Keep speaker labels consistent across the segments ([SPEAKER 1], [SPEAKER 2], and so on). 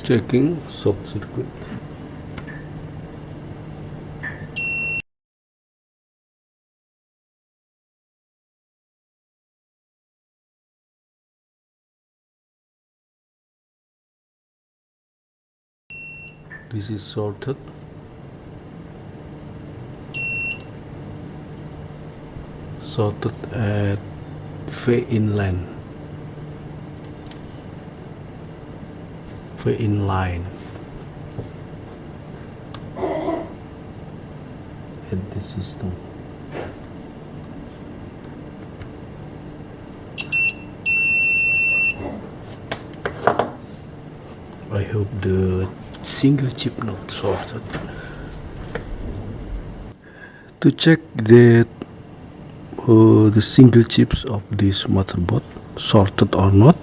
[SPEAKER 1] Checking short circuit. This is sorted. Sorted at V inline. V inline. At the system. I hope the single chip not sorted. To check that the single chips of this motherboard sorted or not,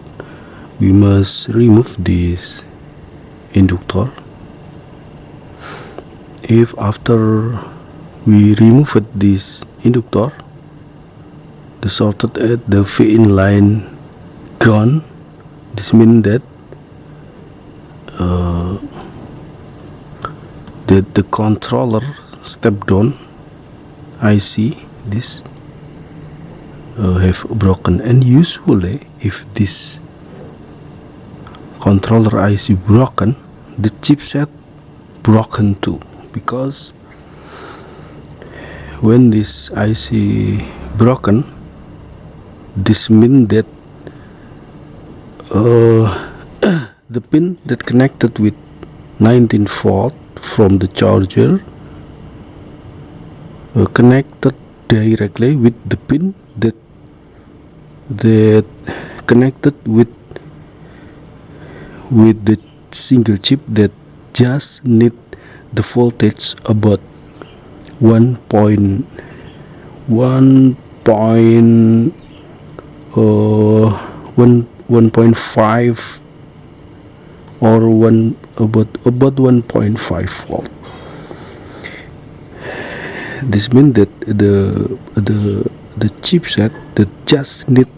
[SPEAKER 1] we must remove this inductor. If after we remove this inductor, the sorted at the V inline gone, this means that the controller step down IC this have broken. And usually if this controller IC broken, the chipset broken too, because when this IC broken, this means that the pin that connected with 19 volt from the charger connected directly with the pin that connected with the single chip that just need the voltage about 1.1 1.5 or about 1.5 volt. This means that the chipset that just need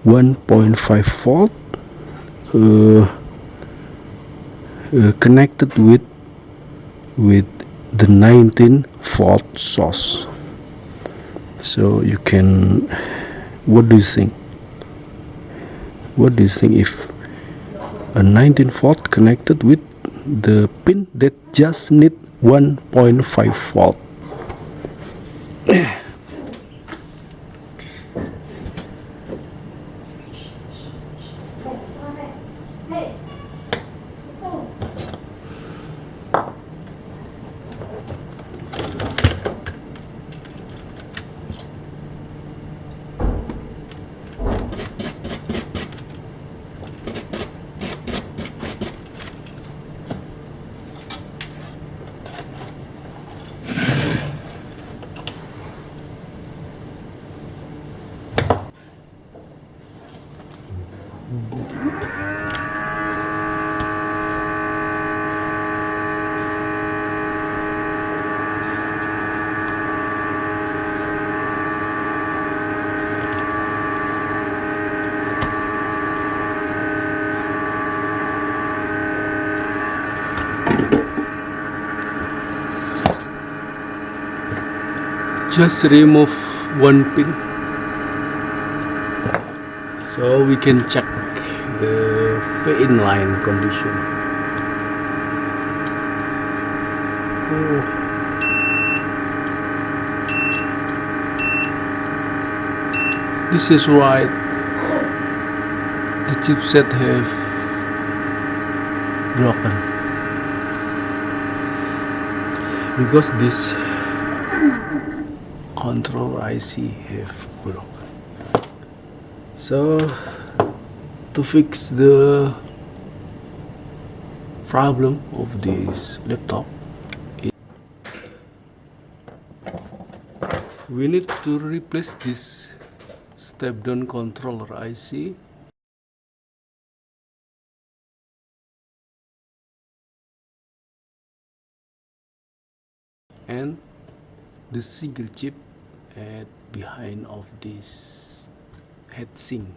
[SPEAKER 1] 1.5 volt connected with the 19 volt source. So you can, what do you think? What do you think if a 19 volt connected with the pin that just need 1.5 volt? Just remove one pin so we can check the V inline condition. This is why the chipset have broken, because this control IC have broken. So to fix the problem of this laptop, we need to replace this step down controller IC and the single chip at behind of this heatsink